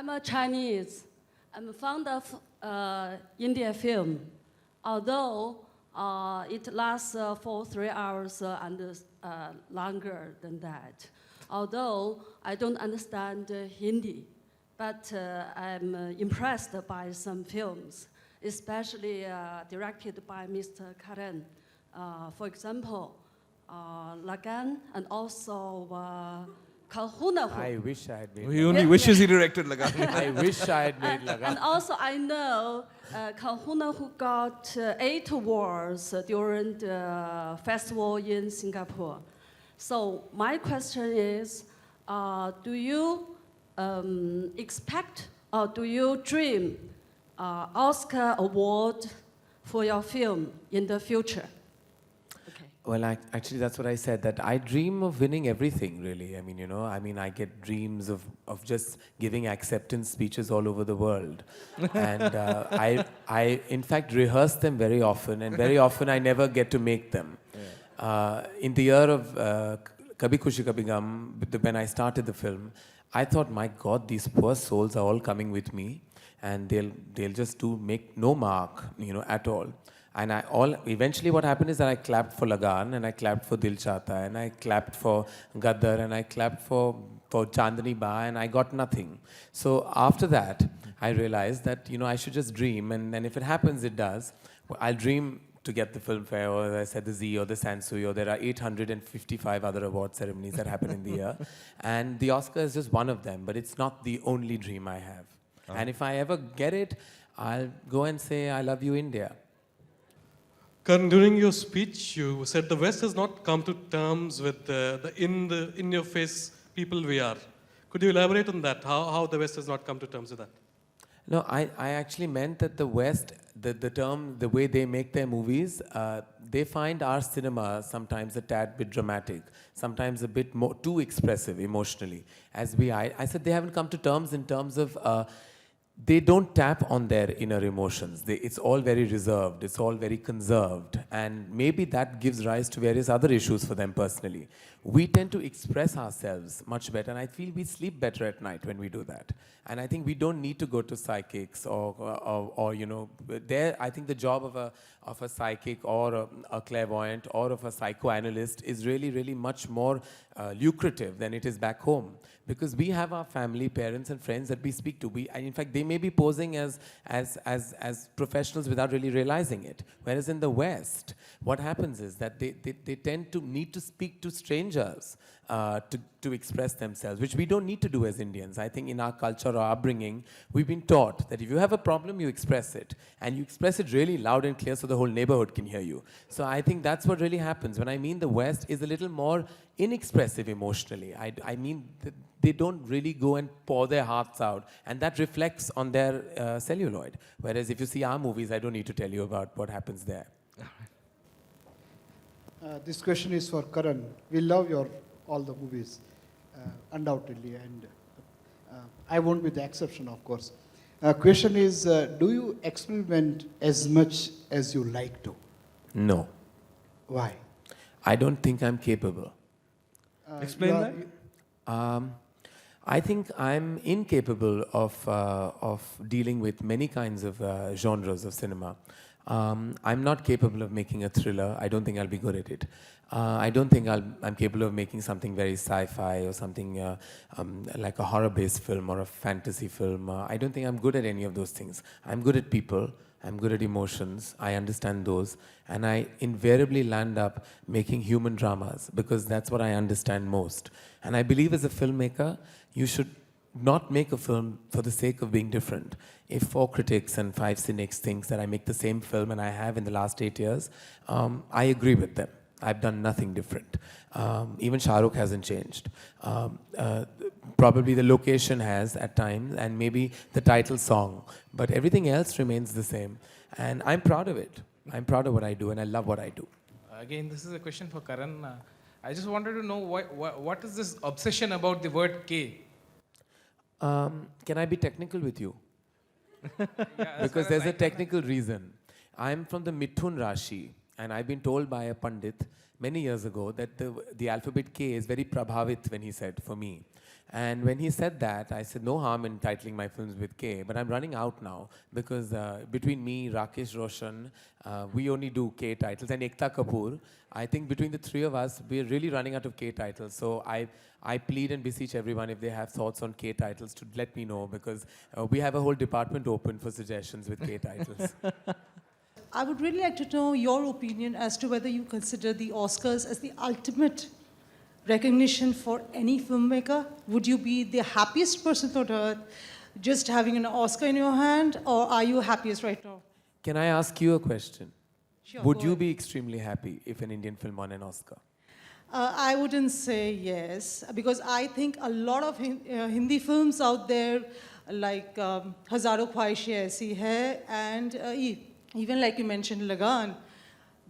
I'm a Chinese. I'm fond of Indian film, although it lasts for 3 hours and longer than that. Although I don't understand Hindi, but I'm impressed by some films, especially directed by Mr. Karan. For example, Lagan and also Kalhuna. I wish I had made He only wishes he directed Lagan. I wish I had made Lagan. And also I know Kalhuna who got 8 awards during the festival in Singapore. So my question is, do you expect or do you dream Oscar award for your film in the future? Okay. Well, actually, that's what I said, that I dream of winning everything, really. I mean, I get dreams of just giving acceptance speeches all over the world. And I, in fact, rehearse them very often, and very often I never get to make them. In the year of Kabhi Khushi Kabhi Gum, when I started the film, I thought, my God, these poor souls are all coming with me, and they'll just make no mark, at all. And eventually what happened is that I clapped for Lagan, and I clapped for Dil Chahta, and I clapped for Gaddar, and I clapped for Chandni Ba, and I got nothing. So after that, I realized that, I should just dream, and then if it happens, it does. I'll dream to get the Filmfare, or as I said, the Zee or the Sansui, or there are 855 other award ceremonies that happen in the year. And the Oscar is just one of them, but it's not the only dream I have. And if I ever get it, I'll go and say, I love you, India. Karan, during your speech, you said the West has not come to terms with the in-your-face people we are. Could you elaborate on that, how the West has not come to terms with that? No, I actually meant that the West, the way they make their movies, they find our cinema sometimes a tad bit dramatic, sometimes a bit more too expressive emotionally. I said they haven't come to terms in terms of they don't tap on their inner emotions. It's all very reserved, it's all very conserved, and maybe that gives rise to various other issues for them personally. We tend to express ourselves much better, and I feel we sleep better at night when we do that. And I think we don't need to go to psychics or there. I think the job of a psychic or a clairvoyant or of a psychoanalyst is really, really much more lucrative than it is back home, because we have our family, parents, and friends that we speak to. And in fact, they may be posing as professionals without really realizing it. Whereas in the West, what happens is that they tend to need to speak to strangers to express themselves, which we don't need to do as Indians. I think in our culture or upbringing, we've been taught that if you have a problem, you express it. And you express it really loud and clear so the whole neighborhood can hear you. So I think that's what really happens. When I mean the West is a little more inexpressive emotionally, I mean they don't really go and pour their hearts out. And that reflects on their celluloid. Whereas if you see our movies, I don't need to tell you about what happens there. This question is for Karan. We love all the movies, undoubtedly, and I won't be the exception, of course. Question is, do you experiment as much as you like to? No. Why? I don't think I'm capable. Explain that. I think I'm incapable of dealing with many kinds of genres of cinema. I'm not capable of making a thriller. I don't think I'll be good at it. I don't think I'm capable of making something very sci-fi or something like a horror-based film or a fantasy film. I don't think I'm good at any of those things. I'm good at people. I'm good at emotions. I understand those. And I invariably land up making human dramas because that's what I understand most. And I believe as a filmmaker, you should not make a film for the sake of being different. If 4 critics and 5 cynics think that I make the same film, and I have in the last 8 years, I agree with them. I've done nothing different. Even Shah Rukh hasn't changed. Probably the location has at times, and maybe the title song, but everything else remains the same. And I'm proud of it. I'm proud of what I do, and I love what I do. Again, this is a question for Karan. I just wanted to know what is this obsession about the word K? Can I be technical with you? Yeah, Because there's a technical reason. I'm from the Mithun Rashi, And I've been told by a Pandit many years ago that the alphabet K is very prabhavit when he said, for me. And when he said that, I said, no harm in titling my films with K, but I'm running out now because between me, Rakesh Roshan, we only do K titles, and Ekta Kapoor, I think between the three of us, we're really running out of K titles. So I plead and beseech everyone if they have thoughts on K titles to let me know, because we have a whole department open for suggestions with K titles. I would really like to know your opinion as to whether you consider the Oscars as the ultimate recognition for any filmmaker. Would you be the happiest person on earth just having an Oscar in your hand, or are you happiest right now? Can I ask you a question? Sure, Would go you ahead. be extremely happy if an Indian film won an Oscar? I wouldn't say yes, because I think a lot of Hindi films out there, like Hazaro Khwaishein Aisi Hai, and even like you mentioned, Lagan,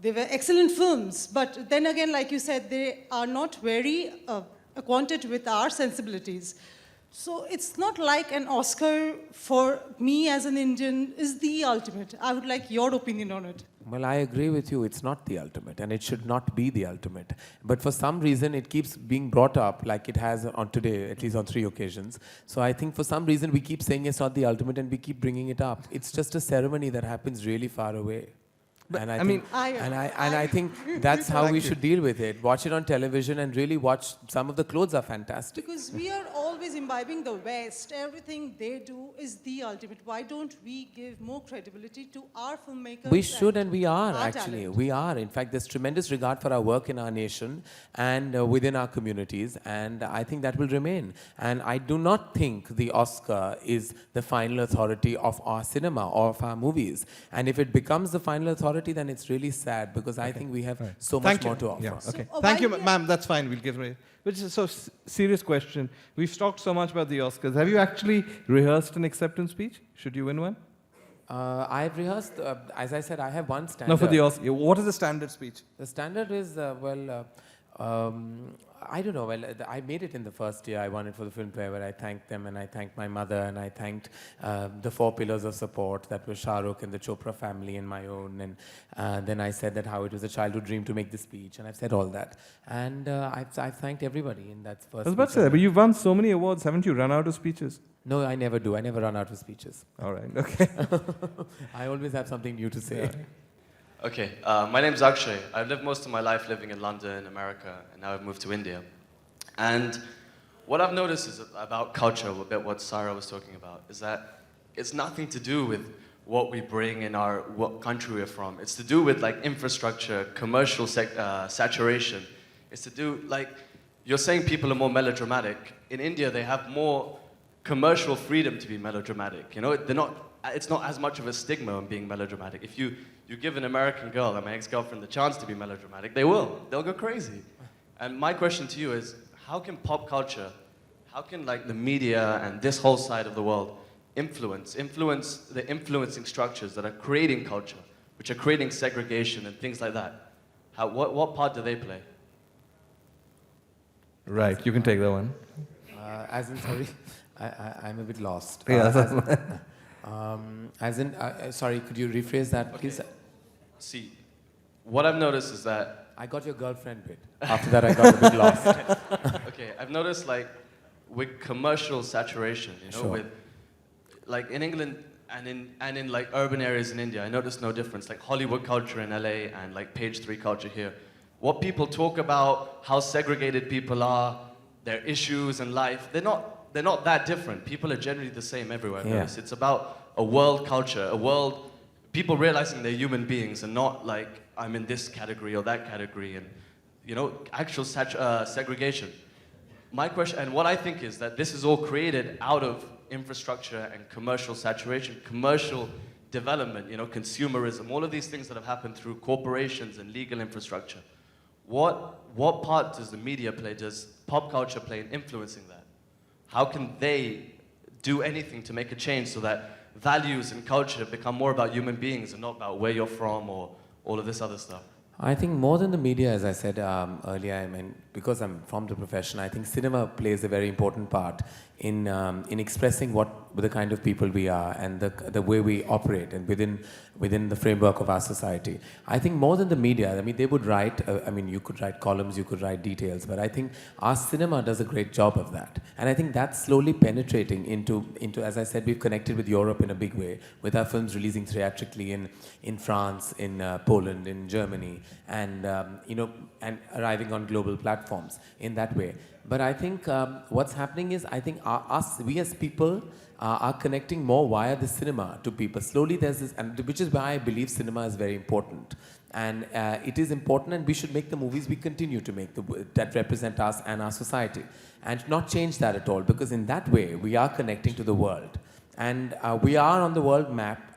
they were excellent films. But then again, like you said, they are not very acquainted with our sensibilities. So it's not like an Oscar for me as an Indian is the ultimate. I would like your opinion on it. Well, I agree with you. It's not the ultimate, and it should not be the ultimate. But for some reason, it keeps being brought up, like it has on today, at least on 3 occasions. So I think for some reason, we keep saying it's not the ultimate, and we keep bringing it up. It's just a ceremony that happens really far away. But, And I think, mean- I think that's how we should deal with it. Watch it on television and really watch. Some of the clothes are fantastic. Because we are always imbibing the West. Everything they do is the ultimate. Why don't we give more credibility to our filmmakers? We should, and we are our actually. talent? We are. In fact, there's tremendous regard for our work in our nation and within our communities, and I think that will remain. And I do not think the Oscar is the final authority of our cinema or of our movies. And if it becomes the final authority, then it's really sad, because I think we have so much Thank you. more to offer. Yeah, okay. So, Thank you, while we are- ma'am. That's fine. We'll give it. Which is so serious question. We've talked so much about the Oscars. Have you actually rehearsed an acceptance speech? Should you win one? I've rehearsed, as I said, I have one standard. No, for the Oscar. What is the standard speech? The standard is, I don't know. Well, I made it in the first year. I won it for the Filmfare, where I thanked them, and I thanked my mother, and I thanked the 4 pillars of support, that were Shah Rukh and the Chopra family and my own. And then I said that how it was a childhood dream to make this speech, and I've said all that. And I've thanked everybody in that first I was about to speech. say, but you've won so many awards. Haven't you run out of speeches? No, I never do. I never run out of speeches. All right. Okay. I always have something new to say. Okay, my name's Akshay. I've lived most of my life living in London, America, and now I've moved to India. And what I've noticed is about culture, a bit what Saira was talking about, is that it's nothing to do with what we bring in what country we're from. It's to do with like infrastructure, commercial saturation. It's to do, like, you're saying people are more melodramatic. In India, they have more commercial freedom to be melodramatic. You know, it's not as much of a stigma on being melodramatic. If you give an American girl, my ex-girlfriend, the chance to be melodramatic, they will. They'll go crazy. And my question to you is, how can pop culture, how can like the media and this whole side of the world influence the influencing structures that are creating culture, which are creating segregation and things like that? What part do they play? Right. You can take that one. As in, sorry, I'm a bit lost. Yeah, Sorry, could you rephrase that, please? See, what I've noticed is that I got your girlfriend bit. After that, I got a bit lost. okay, I've noticed like with commercial saturation, you know, Sure. with like in England and in like urban areas in India, I noticed no difference. Like Hollywood culture in LA and like page 3 culture here. What people talk about, how segregated people are, their issues in life, they're not that different. People are generally the same everywhere. I've Yeah. noticed. It's about a world culture, people realizing they're human beings and not like I'm in this category or that category, and you know, actual segregation. My question, and what I think is that this is all created out of infrastructure and commercial saturation, commercial development, you know, consumerism, all of these things that have happened through corporations and legal infrastructure. What part does the media play, does pop culture play in influencing that? How can they do anything to make a change so that values and culture become more about human beings and not about where you're from or all of this other stuff? I think more than the media, as I said earlier, I mean, because I'm from the profession, I think cinema plays a very important part in expressing what with the kind of people we are and the way we operate and within the framework of our society. I think more than the media, I mean, they would write, you could write columns, you could write details, but I think our cinema does a great job of that. And I think that's slowly penetrating into as I said, we've connected with Europe in a big way, with our films releasing theatrically in France, in Poland, in Germany, and and arriving on global platforms in that way. But I think what's happening is, I think we as people are connecting more via the cinema to people. Slowly there's this, and which is why I believe cinema is very important. And it is important, and we should make the movies we continue to make that represent us and our society. And not change that at all, because in that way we are connecting to the world. And we are on the world map.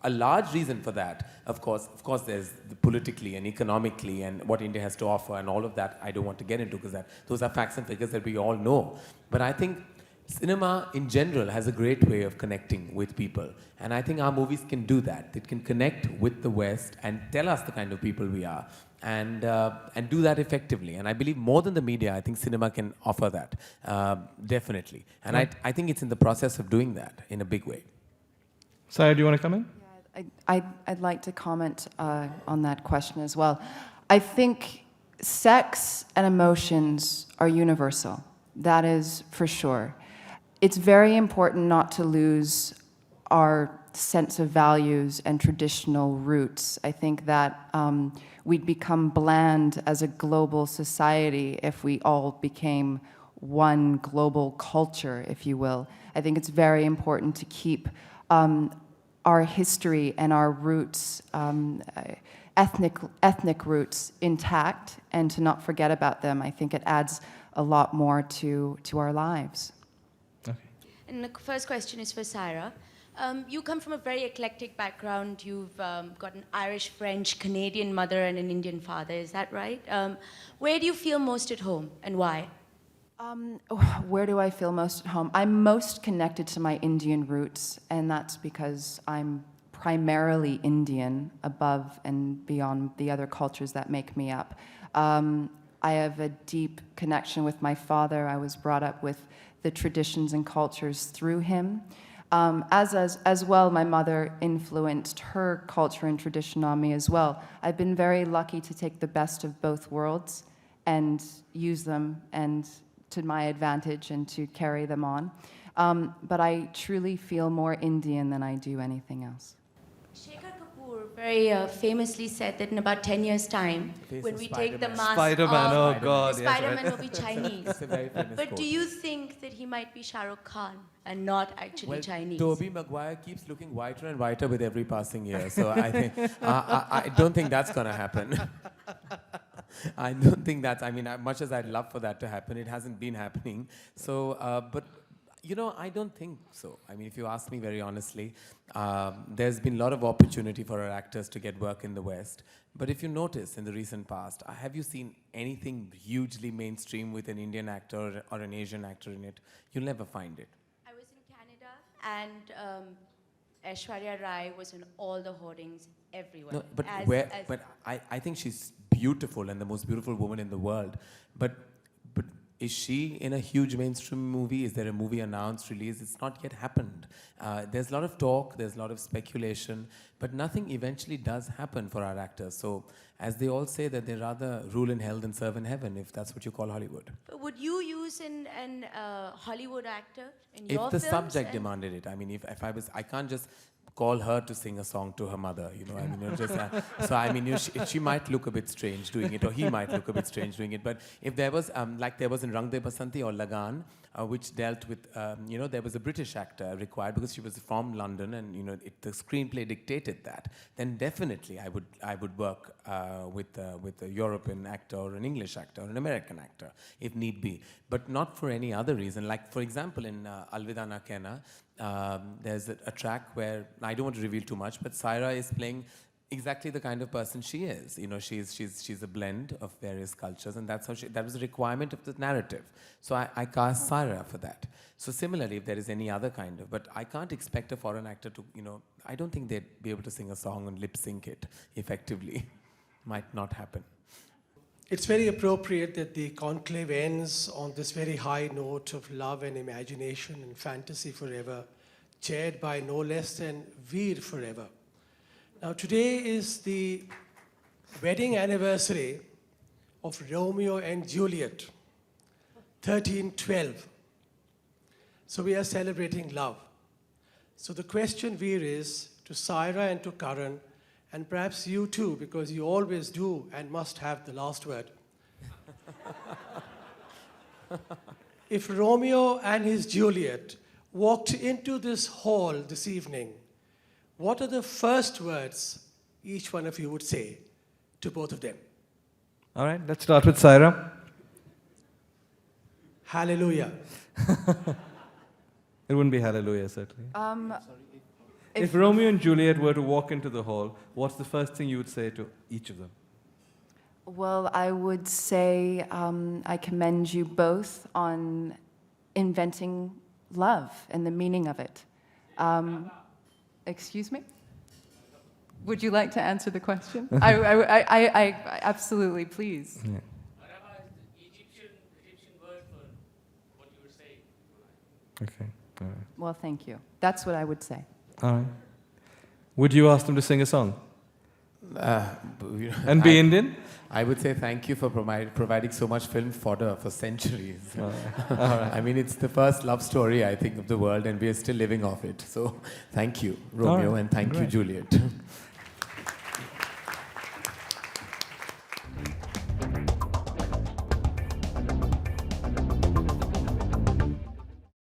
A large reason for that, of course, there's the politically and economically and what India has to offer and all of that. I don't want to get into, because those are facts and figures that we all know. But I think cinema in general has a great way of connecting with people. And I think our movies can do that. It can connect with the West and tell us the kind of people we are, and do that effectively. And I believe more than the media, I think cinema can offer that, definitely. And I think it's in the process of doing that in a big way. Saira, do you want to come in? I'd like to comment on that question as well. I think sex and emotions are universal. That is for sure. It's very important not to lose our sense of values and traditional roots. I think that we'd become bland as a global society if we all became one global culture, if you will. I think it's very important to keep our history and our roots, ethnic roots, intact, and to not forget about them. I think it adds a lot more to our lives. Okay. And the first question is for Saira. You come from a very eclectic background. You've got an Irish, French, Canadian mother and an Indian father. Is that right? Where do you feel most at home, and why? Where do I feel most at home? I'm most connected to my Indian roots, and that's because I'm primarily Indian, above and beyond the other cultures that make me up. I have a deep connection with my father. I was brought up with the traditions and cultures through him. As well, my mother influenced her culture and tradition on me as well. I've been very lucky to take the best of both worlds and use them and to my advantage and to carry them on. But I truly feel more Indian than I do anything else. Shekhar Kapoor very famously said that in about 10 years' time, when we take the mask Spider-Man, off, oh God, Spider-Man will be Chinese. It's a very famous But quote. do you think that he might be Shah Rukh Khan and not actually Chinese? Tobey Maguire keeps looking whiter and whiter with every passing year, so I think I don't think that's going to happen. I don't think that's, much as I'd love for that to happen, it hasn't been happening. So, but, I don't think so. If you ask me very honestly, there's been a lot of opportunity for our actors to get work in the West. But if you notice in the recent past, have you seen anything hugely mainstream with an Indian actor or an Asian actor in it? You'll never find it. I was in Canada, and Aishwarya Rai was in all the hoardings everywhere. No, but I think she's beautiful and the most beautiful woman in the world. But is she in a huge mainstream movie? Is there a movie announced, released? It's not yet happened. There's a lot of talk, there's a lot of speculation, but nothing eventually does happen for our actors. So, as they all say, that they rather rule in hell than serve in heaven, if that's what you call Hollywood. But would you use an Hollywood actor in your If the films? subject demanded it, if I can't just call her to sing a song to her mother, she might look a bit strange doing it, or he might look a bit strange doing it. But if there was, like there was in Rang De Basanti or Lagan, which dealt with, there was a British actor required because she was from London, and the screenplay dictated that, then definitely I would work with a European actor or an English actor or an American actor if need be, but not for any other reason. Like for example, in Alvida Na Kehna, there's a track where, I don't want to reveal too much, but Saira is playing exactly the kind of person she is. She's a blend of various cultures, and that's how that was a requirement of the narrative. So I cast Saira for that. So similarly, if there is any other kind of, but I can't expect a foreign actor to, I don't think they'd be able to sing a song and lip sync it effectively. Might not happen. It's very appropriate that the conclave ends on this very high note of love and imagination and fantasy forever. chaired by no less than Veer Forever. Now, today is the wedding anniversary of Romeo and Juliet, 1312. So we are celebrating love. So the question, Veer, is to Saira and to Karan, and perhaps you too, because you always do and must have the last word. If Romeo and his Juliet walked into this hall this evening, what are the first words each one of you would say to both of them? All right, let's start with Saira. Hallelujah. It wouldn't be hallelujah, certainly. If If Romeo and Juliet were to walk into the hall, what's the first thing you would say to each of them? Well, I would say I commend you both on inventing love and the meaning of it. Excuse me? Would you like to answer the question? I absolutely, please. Yeah. Okay. All right. Well, thank you. That's what I would say. All right. Would you ask them to sing a song You know, and be Indian? I would say thank you for providing so much film fodder for centuries. All right. I mean, it's the first love story, I think, of the world, and we are still living off it. So thank you, Romeo, right. and thank you, Great. Juliet.